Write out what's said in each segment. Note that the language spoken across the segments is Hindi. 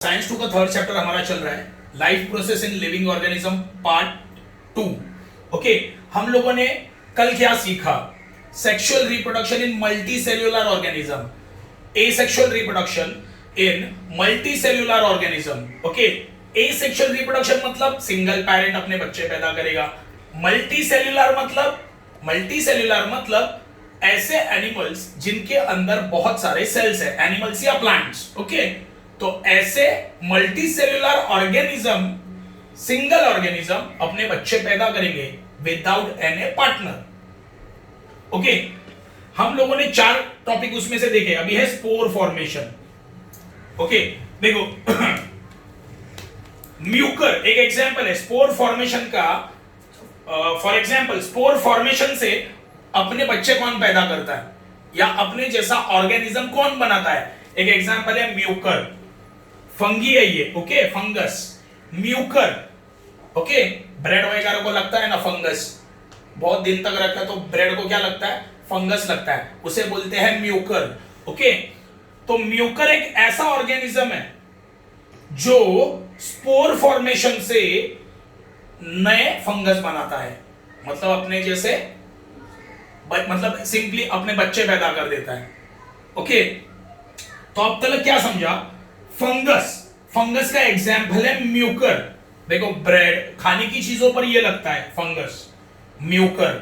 साइंस 2 का थर्ड चैप्टर हमारा चल रहा है life process in living organism part 2। Okay, हम लोगों ने कल क्या सीखा? Sexual reproduction in multi cellular organism, asexual reproduction in multi cellular organism. Okay, asexual reproduction मतलब सिंगल पेरेंट अपने बच्चे पैदा करेगा। मल्टी सेल्यूलर मतलब ऐसे एनिमल्स जिनके अंदर बहुत सारे सेल्स है, एनिमल्स या प्लांट्स। ओके, तो ऐसे multi cellular organism, single organism अपने बच्चे पैदा करेंगे विदाउट एनी पार्टनर। ओके, हम लोगों ने 4 टॉपिक उसमें से देखे। अभी है स्पोर फॉर्मेशन। ओके, देखो म्यूकर एक एग्जांपल है स्पोर फॉर्मेशन का। फॉर एग्जांपल स्पोर फॉर्मेशन से अपने बच्चे कौन पैदा करता है या अपने जैसा ऑर्गेनिज्म कौन बनाता है? एक एग्जांपल है म्यूकर, फंगी है ये। Okay, fungus, Mucor. Okay, bread वगैरह को लगता है ना फंगस, बहुत दिन तक रखा तो ब्रेड को क्या लगता है? फंगस लगता है, उसे बोलते हैं म्यूकर। ओके, तो म्यूकर एक ऐसा ऑर्गेनिज्म है जो स्पोर फॉर्मेशन से नए फंगस बनाता है, मतलब अपने जैसे, मतलब सिंपली अपने बच्चे पैदा कर देता है। ओके, तो अब तक क्या समझा? फंगस का एग्जाम्पल है म्यूकर। देखो ब्रेड, खाने की चीजों पर ये लगता है फंगस, म्यूकर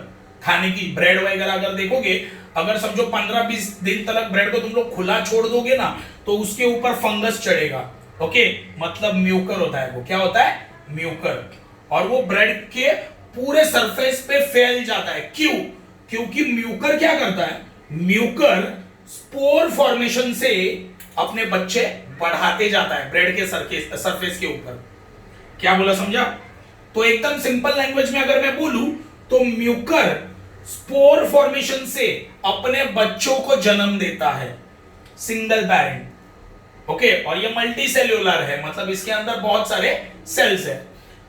खाने की। ब्रेड वगैरह अगर देखोगे, अगर समझो 15-20 दिन तक ब्रेड को तुम लोग खुला छोड़ दोगे ना, तो उसके ऊपर फंगस चढ़ेगा। ओके, मतलब म्यूकर होता है वो। क्या होता है? म्यूकर। और वो ब्रेड के पूरे सरफेस पे फैल जाता है। क्यों? क्योंकि म्यूकर क्या करता है? म्यूकर स्पोर फॉर्मेशन से अपने बच्चे बढ़ाते जाता है ब्रेड के सरफेस के ऊपर। क्या बोला, समझा? तो एकदम सिंपल लैंग्वेज में अगर मैं बोलूं तो म्यूकर स्पोर फॉर्मेशन से अपने बच्चों को जन्म देता है, सिंगल पेरेंट। ओके, और ये मल्टी सेल्यूलर है, मतलब इसके अंदर बहुत सारे सेल्स है।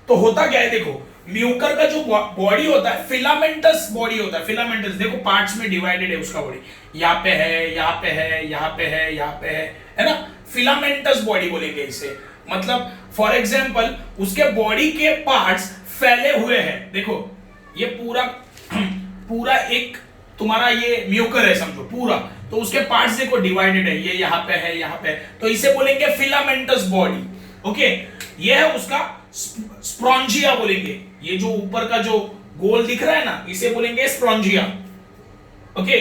तो होता क्या है, देखो म्यूकर का जो बॉडी होता है फिलामेंटस बॉडी होता है। फिलामेंटस देखो पार्ट्स में डिवाइडेड है उसका बॉडी, यहाँ पे है, यहाँ पे है, यहाँ पे है, यहाँ पे है ना? फिलामेंटस बॉडी बोलेंगे इसे। मतलब फॉर एग्जांपल उसके बॉडी के पार्ट्स फैले हुए हैं। देखो ये पूरा एक तुम्हारा ये म्यूकर है समझो पूरा, तो उसके पार्ट्स देखो डिवाइडेड है, ये यहाँ पे है, यहाँ पे है, तो इसे बोलेंगे फिलामेंटस बॉडी। ओके, ये है उसका स्प्रॉन्जिया बोलेंगे। ये जो ऊपर का जो गोल दिख रहा है ना, इसे बोलेंगे स्प्रॉन्जिया। ओके,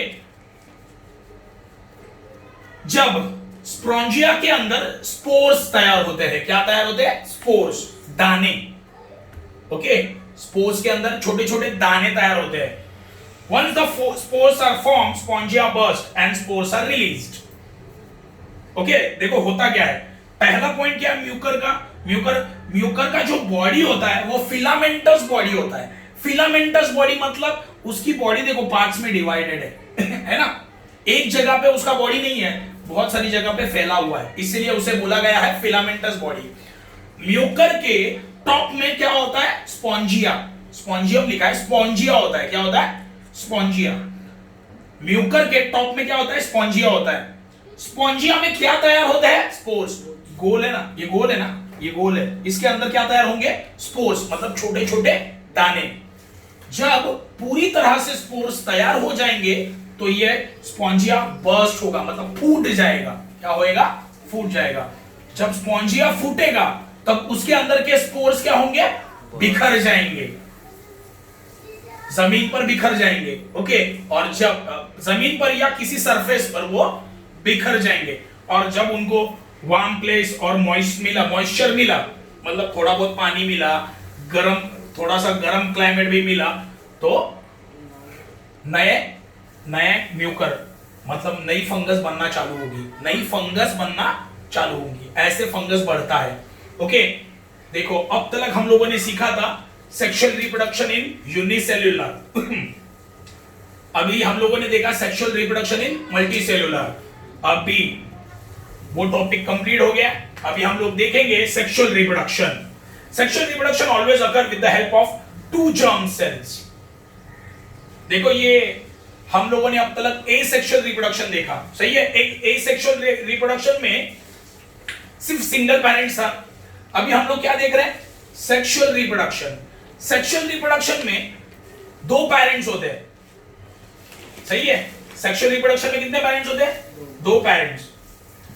जब स्प्रॉन्जिया के अंदर स्पोर्स तैयार होते हैं, क्या तैयार होते हैं? स्पोर्स, दाने। ओके, स्पोर्स के अंदर छोटे छोटे दाने तैयार होते हैं। Once the spores are formed, spongia burst and spores are released. Okay, देखो होता क्या है, पहला पॉइंट क्या है म्यूकर का? म्यूकर का जो बॉडी होता है वो फिलामेंटस बॉडी होता है। फिलामेंटस बॉडी मतलब उसकी बॉडी देखो पार्ट्स में डिवाइडेड है है ना? एक जगह पे उसका बॉडी नहीं है, बहुत सारी जगह पे फैला हुआ है, इसलिए उसे बोला गया है फिलामेंटस बॉडी। म्यूकर के टॉप में क्या होता है? स्पॉन्जिया, स्पॉन्जियम लिखा है, स्पॉन्जिया होता है। क्या होता है? स्पॉन्जिया। म्यूकर के टॉप में क्या होता है? स्पॉन्जिया होता है। स्पॉन्जिया में क्या तैयार होता है? स्पोर्स। गोल है ना, ये गोल है ना, ये गोल है, इसके अंदर क्या तैयार होंगे? स्पोर्स, मतलब छोटे छोटे दाने। जब पूरी तरह से स्पोर्स तैयार हो जाएंगे तो ये स्पॉन्जिया बर्स्ट होगा, मतलब फूट जाएगा। क्या होएगा? फूट जाएगा। जब स्पॉन्जिया फूटेगा तब उसके अंदर के स्पोर्स क्या होंगे? बिखर जाएंगे, जमीन पर बिखर जाएंगे। ओके, और जब जमीन पर या किसी सरफेस पर वो बिखर जाएंगे, और जब उनको वार्म प्लेस और मॉइस्चर मिला, मतलब थोड़ा बहुत पानी मिला, थोड़ा सा गर्म क्लाइमेट भी मिला, तो नए म्यूकर, मतलब नई फंगस बनना चालू होगी, ऐसे फंगस बढ़ता है। ओके, देखो अब तक हम लोगों ने सीखा था सेक्सुअल रिप्रोडक्शन इन यूनिसेल्यूलर अभी हम लोगों ने देखा सेक्सुअल रिप्रोडक्शन इन मल्टीसेल्यूलर। अभी वो टॉपिक कंप्लीट हो गया। अभी हम लोग देखेंगे sexual reproduction. Sexual reproduction always occur with the help of 2 germ cells। देखो ये हम लोगों ने अब तक एसेक्सुअल रिप्रोडक्शन देखा, सही है? एक एसेक्सुअल रिप्रोडक्शन में सिर्फ सिंगल पेरेंट्स था। अभी हम लोग क्या देख रहे हैं, सेक्सुअल रिप्रोडक्शन। सेक्सुअल रिप्रोडक्शन में दो पेरेंट्स होते हैं, सही है। सेक्सुअल रिप्रोडक्शन में कितने पेरेंट्स होते हैं, दो पेरेंट्स।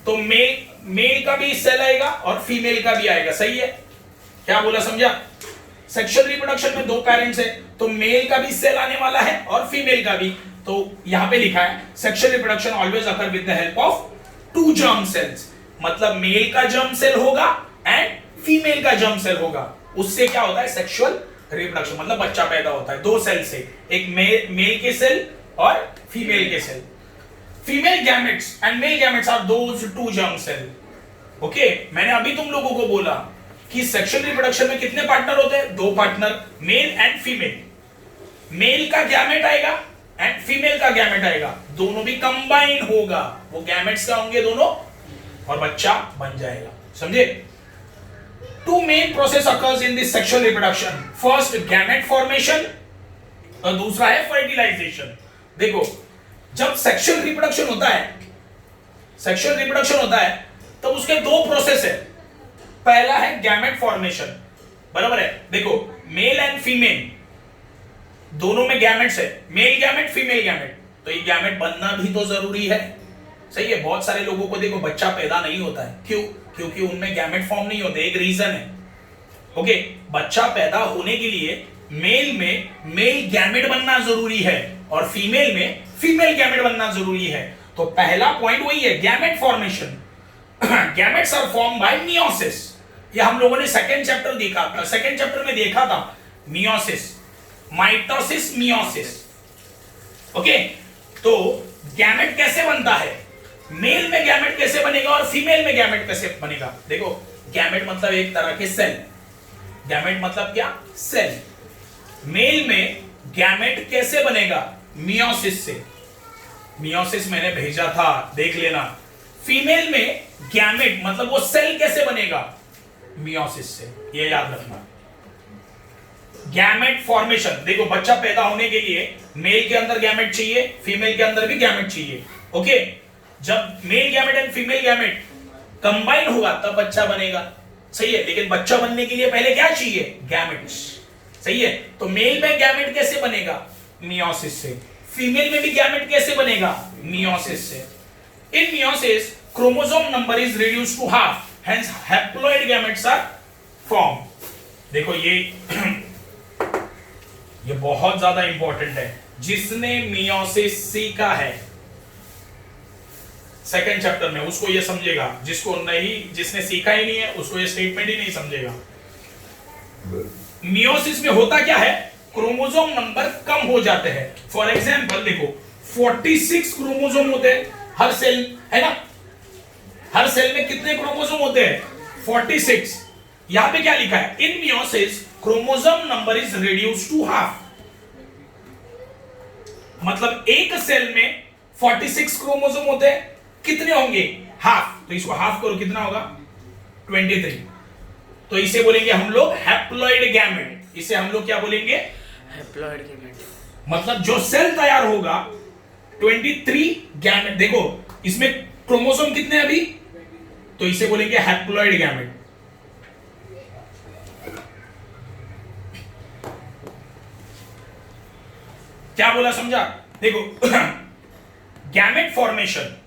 तो मेल का भी सेल आएगा और फीमेल का भी आएगा, सही है। क्या बोला, समझा। सेक्सुअल रिप्रोडक्शन में दो पेरेंट्स है, तो मेल का भी सेल आने वाला है और फीमेल का भी। तो यहां पे लिखा है sexual reproduction always occur with the help of two germ cells, मतलब मेल का जर्म सेल होगा एंड फीमेल का जर्म सेल होगा। उससे क्या होता है, सेक्सुअल रिप्रोडक्शन, मतलब बच्चा पैदा होता है दो सेल से, एक मेल के सेल और फीमेल के cell. Female gametes and male gametes are those two germ cell. Okay, मैंने अभी तुम लोगों को बोला कि सेक्सुअल रिप्रोडक्शन में कितने पार्टनर होते हैं, दो partner, male and female. Male का गैमेट आएगा एंड फीमेल का गैमेट आएगा, दोनों भी कंबाइन होगा, वो गैमेट्स का होंगे दोनों और बच्चा बन जाएगा, समझे। Two main process occurs in this sexual reproduction, first gamete formation और दूसरा है फर्टिलाइजेशन। देखो, जब सेक्सुअल रिप्रोडक्शन होता है, सेक्सुअल रिप्रोडक्शन होता है तो उसके दो प्रोसेस है। पहला है गैमेट फॉर्मेशन, बराबर है। देखो, मेल एंड फीमेल दोनों में गैमेट्स है, मेल गैमेट फीमेल गैमेट, तो ये गैमेट बनना भी तो जरूरी है, सही है। बहुत सारे लोगों को देखो बच्चा पैदा नहीं होता है, क्यों, क्योंकि उनमें गैमेट फॉर्म नहीं होते, एक रीजन है। ओके, बच्चा पैदा होने के लिए मेल में मेल गैमेट बनना जरूरी है और फीमेल में फीमेल गैमेट बनना जरूरी है। तो पहला पॉइंट वही है, gamete formation. Gametes are form by meiosis, ये हम लोगों ने सेकंड चैप्टर देखा था, सेकंड चैप्टर में देखा था, मियोसिस, माइटोसिस, मियोसिस। ओके, तो गैमेट कैसे बनता है, मेल में गैमेट कैसे बनेगा और फीमेल में गैमेट कैसे बनेगा। देखो, गैमेट मतलब एक तरह के सेल, गैमेट मतलब क्या, सेल। मेल में गैमेट कैसे बनेगा, मियोसिस से, मियोसिस मैंने भेजा था, देख लेना। फीमेल में गैमेट मतलब वो सेल कैसे बनेगा, मियोसिस से, ये याद रखना। गैमेट फॉर्मेशन, देखो बच्चा पैदा होने के लिए मेल के अंदर गैमेट चाहिए, फीमेल के अंदर भी गैमेट चाहिए। ओके, जब mail gamete and female gamete combine होगा तब बच्चा बनेगा, सही है। लेकिन बच्चा बनने के लिए पहले क्या चाहिए, गैमेट्स, सही है। तो मेल में गैमेट कैसे बनेगा, मियोसिस से। फीमेल में भी गैमेट कैसे बनेगा, मियोसिस से। In meiosis chromosome number is reduced to half, hence haploid gametes are form. देखो ये बहुत ज्यादा इंपॉर्टेंट है, जिसने मियोसिस सीखा है सेकंड चैप्टर में उसको ये समझेगा, जिसको नहीं, जिसने सीखा ही नहीं है उसको ये स्टेटमेंट ही नहीं समझेगा। मियोसिस में होता क्या है, क्रोमोसोम नंबर कम हो जाते हैं। फॉर एग्जांपल देखो, 46 क्रोमोसोम होते हैं हर सेल, है ना। हर सेल में कितने क्रोमोसोम होते हैं, 46। यहां पे क्या लिखा है, in meiosis chromosome number is reduced to half, मतलब एक सेल में 46 क्रोमोसोम होते हैं, कितने होंगे, हाफ। तो इसको हाफ करो, कितना होगा, 23। तो इसे बोलेंगे हम लोग हैप्लॉइड गैमेट। इसे हम लोग क्या बोलेंगे, हैप्लॉइड गैमेट, मतलब जो सेल तैयार होगा 23 गैमेट। देखो इसमें क्रोमोसोम कितने अभी, तो इसे बोलेंगे हैप्लॉइड गैमेट। क्या बोला, समझा। देखो गैमेट फॉर्मेशन,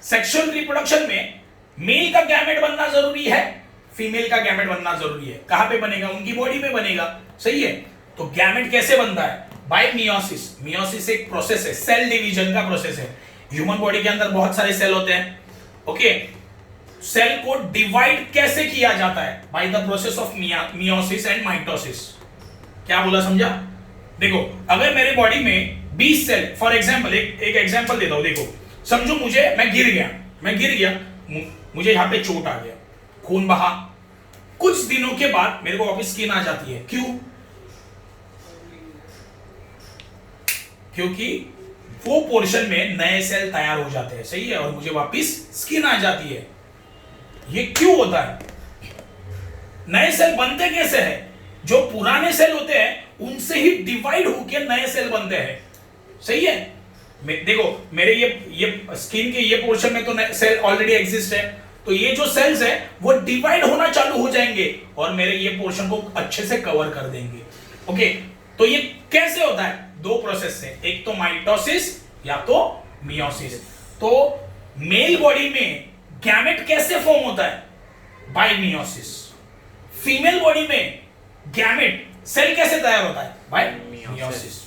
सेक्सुअल रिप्रोडक्शन में मेल का गैमेट बनना जरूरी है, फीमेल का गैमेट बनना जरूरी है। कहां पे बनेगा, उनकी बॉडी में बनेगा, सही है। तो गैमेट कैसे बनता है, बाय मियोसिस। मियोसिस एक प्रोसेस है, सेल डिवीजन का प्रोसेस है। ह्यूमन बॉडी के अंदर बहुत सारे सेल होते हैं। ओके, सेल को डिवाइड कैसे किया जाता है, by the process of meiosis and mitosis. क्या बोला, समझा। देखो, अगर मेरे बॉडी में 20 सेल, फॉर एग्जांपल एक एग्जांपल देता हूं। देखो, समझो मैं गिर गया, मुझे यहां पे चोट आ गया, खून बहा, कुछ दिनों के बाद मेरे को वापस स्किन आ जाती है। क्यों, क्योंकि वो पोर्शन में नए सेल तैयार हो जाते हैं, सही है, और मुझे वापस स्किन आ जाती है। ये क्यों होता है, नए सेल बनते कैसे हैं, जो पुराने सेल होते हैं उनसे ही डिवाइड होकर नए सेल बनते हैं, सही है। देखो मेरे ये स्किन के ये पोर्शन में तो सेल ऑलरेडी एग्जिस्ट है, तो ये जो सेल्स है वो डिवाइड होना चालू हो जाएंगे और मेरे ये पोर्शन को अच्छे से कवर कर देंगे। ओके, तो ये कैसे होता है? दो प्रोसेस से, एक तो माइटोसिस या तो मियोसिस। तो मेल बॉडी में गैमेट कैसे फॉर्म होता है? Bye meiosis. फीमेल बॉडी में गैमेट सेल कैसे तैयार होता है? Bye meiosis.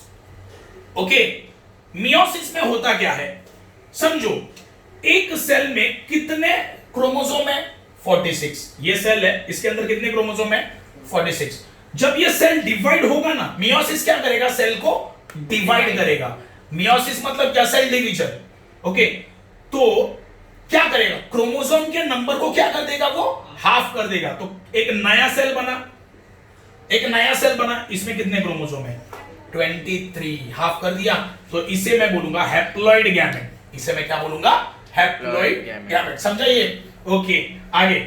ओके, मियोसिस में होता क्या है समझो। एक सेल में कितने क्रोमोसोम है? 46। ये सेल है, इसके अंदर कितने क्रोमोसोम है? 46। जब ये सेल डिवाइड होगा ना, मियोसिस क्या करेगा? सेल को डिवाइड करेगा। मियोसिस मतलब क्या? Cell division. ओके, तो क्या करेगा? क्रोमोसोम के नंबर को क्या कर देगा? वो हाफ कर देगा। तो एक नया सेल बना, एक नया सेल बना, इसमें कितने क्रोमोसोम है? 23। हाफ कर दिया, तो इसे मैं बोलूंगा हैप्लॉइड गैमेट। इसे मैं क्या बोलूंगा? Haploid gamete. समझा ये? ओके, आगे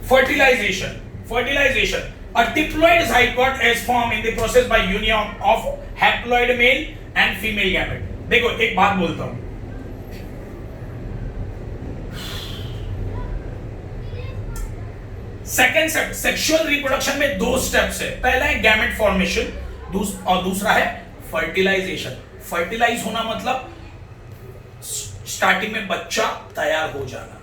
fertilisation. Fertilisation, a diploid zygote is formed in the process by union of haploid male and female gamete। देखो एक बात बोलता हूं, सेकेंड स्टेप सेक्सुअल रिप्रोडक्शन में दो स्टेप्स है। पहला है गैमेट फॉर्मेशन और दूसरा है फर्टिलाइजेशन। फर्टिलाइज होना मतलब स्टार्टिंग में बच्चा तैयार हो जाना।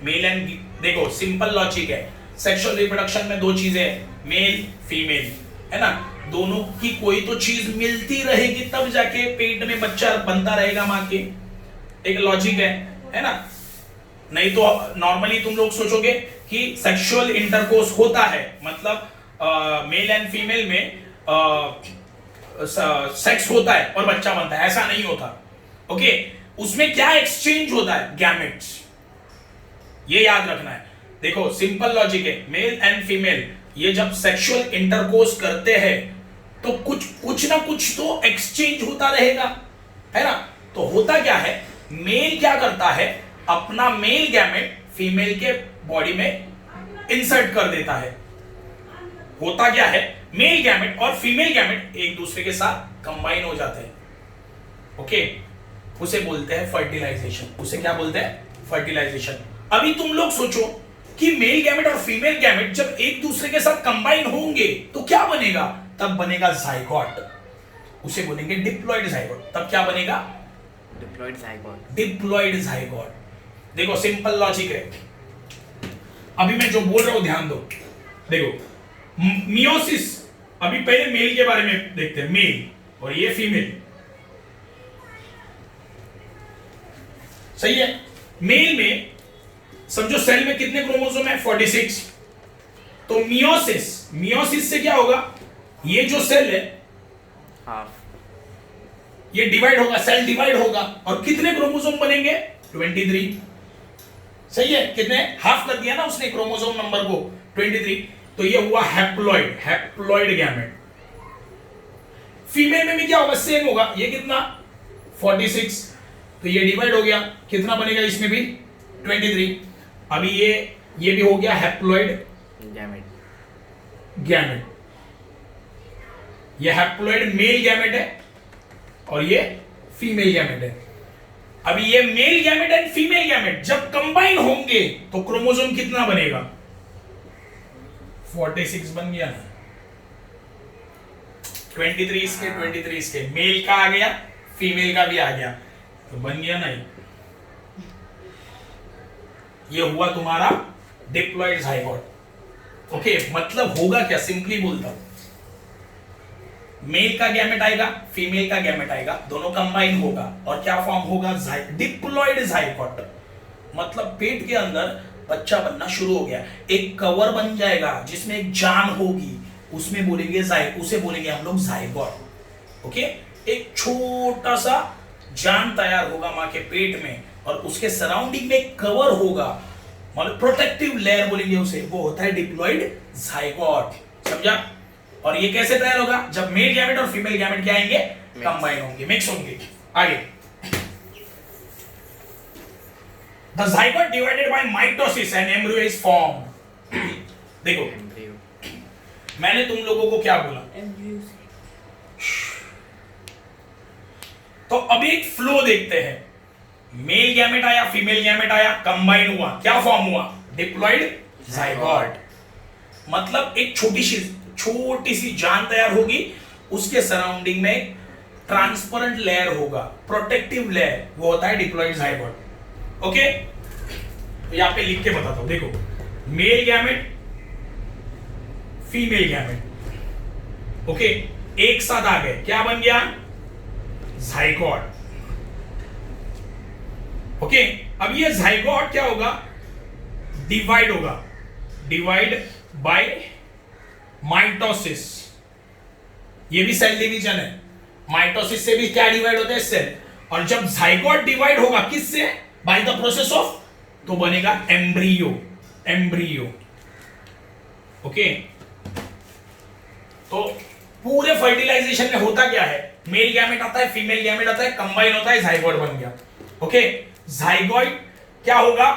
मेल एंड, देखो सिंपल लॉजिक है, सेक्सुअल रिप्रोडक्शन में दो चीजें हैं, मेल फीमेल, है ना। दोनों की कोई तो चीज मिलती रहेगी तब जाके पेट में बच्चा बनता रहेगा मां के। एक लॉजिक है ना। नहीं तो नॉर्मली तुम लोग सोचोगे कि सेक्सुअल इंटरकोर्स होता है मतलब मेल एंड फीमेल में सेक्स होता है और बच्चा बनता है, ऐसा नहीं होता। ओके, उसमें क्या एक्सचेंज होता है? गैमेट्स। ये याद रखना है। देखो सिंपल लॉजिक है, मेल एंड फीमेल ये जब सेक्सुअल इंटरकोर्स करते हैं तो कुछ ना कुछ तो एक्सचेंज होता रहेगा, है ना। तो होता क्या है, मेल क्या करता है, अपना मेल गैमेट फीमेल के बॉडी में इंसर्ट कर देता है। होता क्या है, मेल गैमेट और फीमेल गैमेट एक दूसरे के साथ कंबाइन हो जाते हैं। ओके, उसे बोलते हैं फर्टिलाइजेशन। उसे क्या बोलते हैं? फर्टिलाइजेशन। अभी तुम लोग सोचो कि मेल गैमेट और फीमेल गैमेट जब एक दूसरे के साथ कंबाइन होंगे तो क्या बनेगा? तब बनेगा जाइगोट। उसे बोलेंगे डिप्लॉइड जाइगोट। तब क्या बनेगा? Diploid zygote. Diploid zygote. देखो सिंपल लॉजिक है, अभी मैं जो बोल रहा हूं ध्यान दो। देखो मियोसिस, अभी पहले मेल के बारे में देखते हैं, मेल और ये फीमेल, सही है। मेल में समझो सेल में कितने क्रोमोसोम है? 46। तो मियोसिस से क्या होगा, ये जो सेल है हाफ, ये डिवाइड होगा, सेल डिवाइड होगा और कितने क्रोमोसोम बनेंगे? 23। सही है, कितने? हाफ कर दिया ना उसने क्रोमोसोम नंबर को, 23। तो ये हुआ हैप्लॉइड गैमेट। फीमेल में भी क्या होगा? सेम होगा। ये कितना? 46। तो ये डिवाइड हो गया, कितना बनेगा इसमें भी? 23। अभी ये भी हो गया हैप्लॉइड गैमेट। ये हैप्लॉइड मेल गैमेट है और ये फीमेल गैमेट है। अभी ये mail gamete and female gamete जब कंबाइन होंगे तो क्रोमोसोम कितना बनेगा? 46 बन गया ना। 23 इसके, 23 इसके, मेल का आ गया, फीमेल का भी आ गया, तो बन गया ना। ये हुआ तुम्हारा डिप्लॉइड जाइगोट। ओके, मतलब होगा क्या? सिंपली बोलता हूं, मेल का गैमेट आएगा, फीमेल का गैमेट आएगा, दोनों कंबाइन होगा और क्या फॉर्म होगा? Diploid zygote. मतलब पेट के अंदर बच्चा बनना शुरू हो गया, एक कवर बन जाएगा जिसमें एक जान होगी, उसमें बोलेंगे उसे बोलेंगे हम लोग जाइगोट। ओके, एक छोटा सा जान तैयार होगा मां के पेट में और उसके सराउंडिंग में एक कवर होगा, मतलब प्रोटेक्टिव लेयर बोलेंगे उसे, वो होता है डिप्लॉइड जाइगोट। समझा? और ये कैसे तैयार होगा? जब मेल गैमेट और फीमेल गैमेट क्या आएंगे? कंबाइन होंगे, मिक्स होंगे। आगे, the zygote divided by mitosis and embryo is form. देखो मैंने तुम लोगों को क्या बोला? तो अभी एक फ्लो देखते हैं। मेल गैमेट आया, फीमेल गैमेट आया, कंबाइन हुआ, क्या फॉर्म हुआ? Diploid zygote. मतलब एक छोटी सी जान तैयार होगी, उसके सराउंडिंग में एक ट्रांसपेरेंट लेयर होगा, प्रोटेक्टिव लेयर, वो होता है डिप्लॉइड जाइगोट। ओके, तो यहां पे लिख के बताता हूं, देखो male gamete, female gamete, okay, एक साथ आ गए, क्या बन गया? जाइगोट। ओके, अब ये जाइगोट क्या होगा? डिवाइड होगा, डिवाइड बाय माइटोसिस। ये भी सेल डिवीजन है, माइटोसिस से भी क्या डिवाइड होता है? सेल। और जब जाइगोट डिवाइड होगा किससे? बाय द प्रोसेस ऑफ, तो बनेगा एम्ब्रियो, एम्ब्रियो। ओके, तो पूरे फर्टिलाइजेशन में होता क्या है? मेल गैमेट आता है, फीमेल गैमेट आता है, कंबाइन होता है, जाइगोट बन गया। ओके, जाइगोट क्या होगा?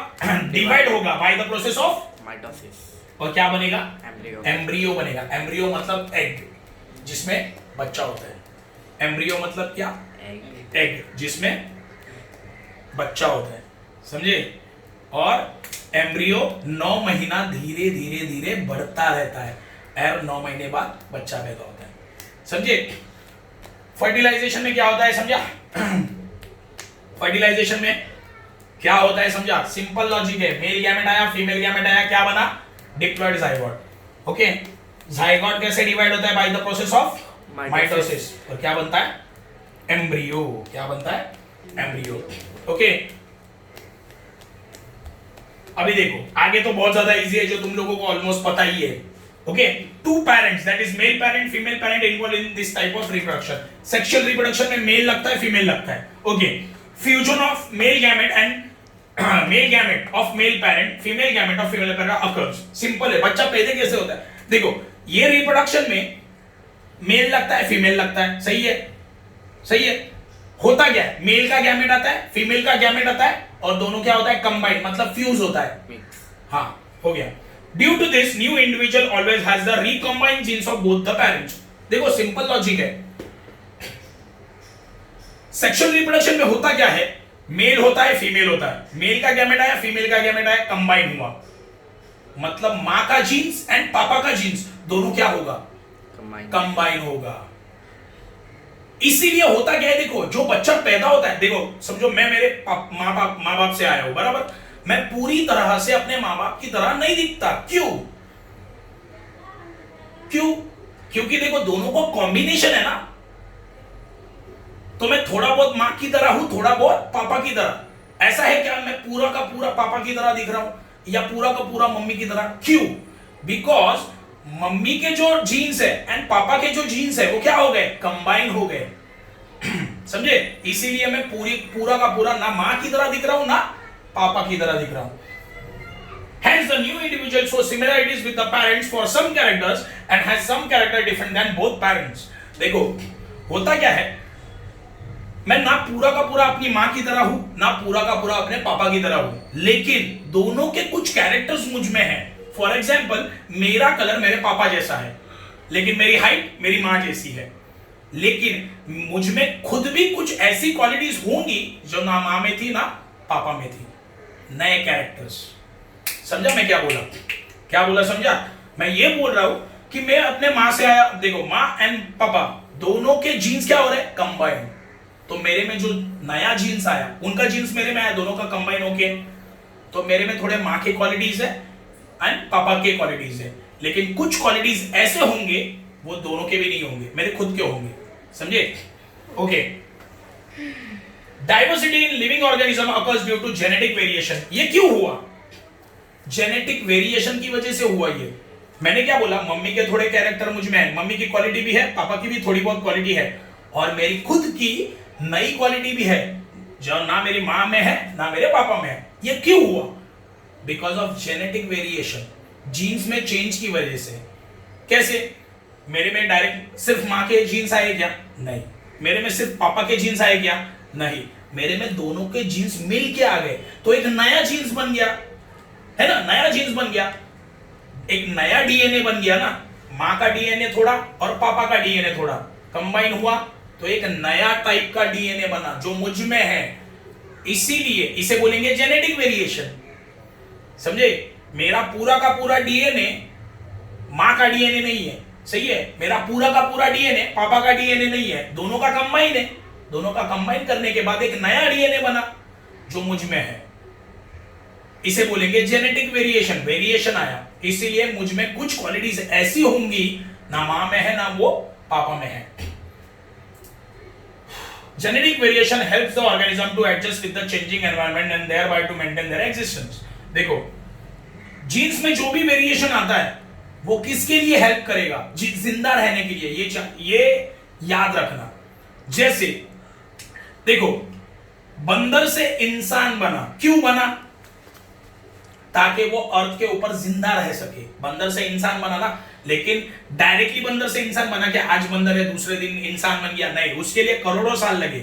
डिवाइड होगा by the process of mitosis, और क्या बनेगा? एम्ब्रियो। एम्ब्रियो बनेगा। एम्ब्रियो मतलब एग, जिसमें बच्चा होता है। एम्ब्रियो मतलब क्या? एग। एग, जिसमें बच्चा होता है, समझे? और एम्ब्रियो 9 महीना धीरे धीरे धीरे बढ़ता रहता है, और 9 महीने बाद बच्चा पैदा होता है, समझे? फर्टिलाइजेशन में क्या होता है, समझा? फर्टिलाइजेशन में क्या होता है, समझा? सिंपल लॉजिक है, मेल गैमेट आया, फीमेल गैमेट आया, क्या बना? Diploid zygote. ओके, जाइगोट कैसे डिवाइड होता है? By the process of mitosis, और क्या बनता है? एम्ब्रियो। क्या बनता है? एम्ब्रियो। ओके, अभी देखो आगे तो बहुत ज्यादा इजी है, जो तुम लोगों को ऑलमोस्ट पता ही है। Okay, two parents, that is male parent, female parent involve in this type of reproduction. Sexual reproduction में मेल लगता है, फीमेल लगता है। Okay, fusion of male gamete and male gamete of male parent, female gamete of female parent occurs. Simple है, बच्चा पैदा कैसे होता है? देखो, ये रिप्रोडक्शन में मेल लगता है, फीमेल लगता है, सही है? सही है। होता क्या है? मेल का गैमेट आता है, फीमेल का गैमेट आता है, और दोनों क्या होता है? कंबाइंड, मतलब फ्यूज होता है। हाँ, हो गया। Due to this new individual always has the recombined genes of both the parents. देखो सिंपल लॉजिक है, सेक्सुअल रिप्रोडक्शन में होता क्या है? मेल होता है, फीमेल होता है, मेल का गैमेट आया, फीमेल का गैमेट आया, कंबाइन हुआ, मतलब मां का जीन्स एंड पापा का जीन्स दोनों क्या होगा? कंबाइन होगा। इसीलिए होता क्या है, देखो जो बच्चा पैदा होता है, देखो समझो मैं मेरे माँ बाप से आया हूं, बराबर? मैं पूरी तरह से अपने माँ बाप की तरह नहीं दिखता। क्यों? क्यों? क्योंकि देखो दोनों को कॉम्बिनेशन है ना, तो मैं थोड़ा बहुत मां की तरह हूं, थोड़ा बहुत पापा की तरह। ऐसा है क्या मैं पूरा का पूरा पापा की तरह दिख रहा हूं या पूरा का पूरा मम्मी की तरह? क्यों? बिकॉज मम्मी के जो जीन्स है एंड पापा के जो जीन्स है वो क्या हो गए? कंबाइन हो गए। समझे? इसीलिए मैं पूरा का पूरा ना मां की तरह दिख रहा हूं ना पापा की तरह दिख रहा हूं। Hence the new individual shows similarities with the parents for some characters and has some character different than both parents. देखो होता क्या है, मैं ना पूरा का पूरा अपनी मां की तरह हूं ना पूरा का पूरा अपने पापा की तरह हूं, लेकिन दोनों के कुछ कैरेक्टर्स मुझ में हैं। फॉर एग्जाम्पल, मेरा कलर मेरे पापा जैसा है, लेकिन मेरी हाइट मेरी मां जैसी है, लेकिन मुझ में खुद भी कुछ ऐसी क्वालिटीज होंगी जो ना मां में थी ना पापा में थी। नए कैरेक्टर्स। समझा मैं क्या बोला? क्या बोला समझा? मैं ये बोल रहा हूं कि मैं अपने मां से आया, देखो मां एंड पापा दोनों के जीन्स क्या हो रहे हैं? कंबाइन। तो मेरे में जो नया जीन्स आया उनका जीन्स मेरे में आया, दोनों का कंबाइन होके, तो मेरे में थोड़े मां के क्वालिटीज है एंड पापा के क्वालिटीज है, लेकिन कुछ क्वालिटीज ऐसे होंगे वो दोनों के भी नहीं होंगे, मेरे खुद के होंगे। समझे? Okay. Diversity in living organism occurs due to genetic variation. ये क्यों हुआ? जेनेटिक वेरिएशन की वजह से हुआ ये। मैंने क्या बोला? मम्मी के थोड़े कैरेक्टर मुझ में है, मम्मी की क्वालिटी भी है, पापा की भी थोड़ी बहुत क्वालिटी है, और मेरी खुद की नई क्वालिटी भी है जो ना मेरी मां में है ना मेरे पापा में है। ये क्यों हुआ? Because of genetic variation, genes में चेंज की वजह से। कैसे? मेरे में डायरेक्ट सिर्फ मां के जीन्स आए क्या? नहीं। मेरे में सिर्फ पापा के जीन्स आए क्या? नहीं। मेरे में दोनों के जीन्स मिल के आ गए, तो एक नया जीन्स बन गया, है ना? नया जीन्स बन गया, एक नया डीएनए बन गया ना। मां का डीएनए थोड़ा और पापा का डीएनए थोड़ा कंबाइन हुआ, तो एक नया टाइप का डीएनए बना जो मुझ में है। इसीलिए इसे बोलेंगे जेनेटिक वेरिएशन। समझे? मेरा पूरा का पूरा डीएनए मां का डीएनए नहीं है, सही है? मेरा पूरा का पूरा डीएनए पापा का डीएनए नहीं है, दोनों का कंबाइन है। दोनों का कंबाइन करने के बाद एक नया डीएनए बना जो मुझ में है, इसे बोलेंगे जेनेटिक वेरिएशन। वेरिएशन आया, इसीलिए मुझ में कुछ क्वालिटीज ऐसी होंगी ना मां में है ना वो पापा में है। Genetic variation helps the organism to adjust with the changing environment and thereby to maintain their existence. देखो, जीन्स में जो भी वेरिएशन आता है वो किसके लिए हेल्प करेगा? जिंदा रहने के लिए। ये याद रखना। जैसे देखो, बंदर से इंसान बना, क्यों बना? ताकि वो अर्थ के ऊपर जिंदा रह सके। बंदर से इंसान बना ना, लेकिन डायरेक्टली बंदर से इंसान बना क्या आज बंदर है दूसरे दिन इंसान बन गया? नहीं, उसके लिए करोड़ों साल लगे।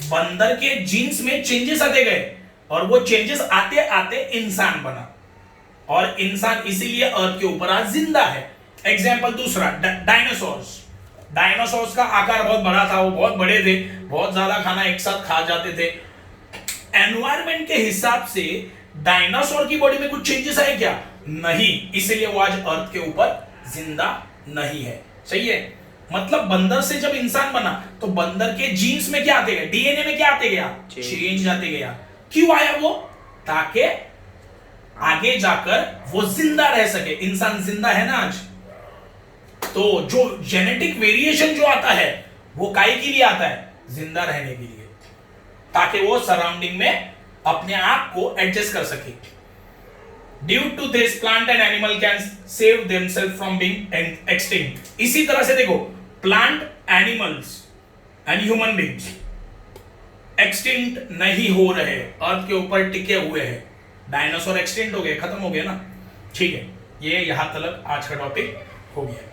बंदर के जीन्स में चेंजेस आते गए और वो चेंजेस आते आते इंसान बना, और इंसान इसीलिए अर्थ के ऊपर आज जिंदा है। एग्जाम्पल दूसरा, डायनासोर्स। डायनासोर्स का आकार बहुत बड़ा था, वो बहुत बड़े थे, बहुत ज्यादा खाना एक साथ खा जाते थे। एनवायरमेंट के हिसाब से डायनासोर की बॉडी में कुछ चेंजेस आए क्या? नहीं, इसलिए वो आज अर्थ के ऊपर जिंदा नहीं है। सही है? मतलब बंदर से जब इंसान बना तो बंदर के जीन्स में क्या आते गया? डीएनए में क्या आते गया? चेंज आते गया। क्यों आया वो? ताकि आगे जाकर वो जिंदा रह सके। इंसान जिंदा है ना आज, तो जो जेनेटिक वेरिएशन जो आता है वो काहे के लिए आता है? जिंदा रहने के लिए, ताकि वो सराउंडिंग में अपने आप को एडजस्ट कर सके। Due to this plant and animal can save themself from being extinct. इसी तरह से देखो, plant, animals and human beings extinct नहीं हो रहे, अर्थ के ऊपर टिके हुए हैं। डायनासोर एक्सटिंक्ट हो गए, खत्म हो गए ना। ठीक है, ये यहां तक आज का टॉपिक हो गया।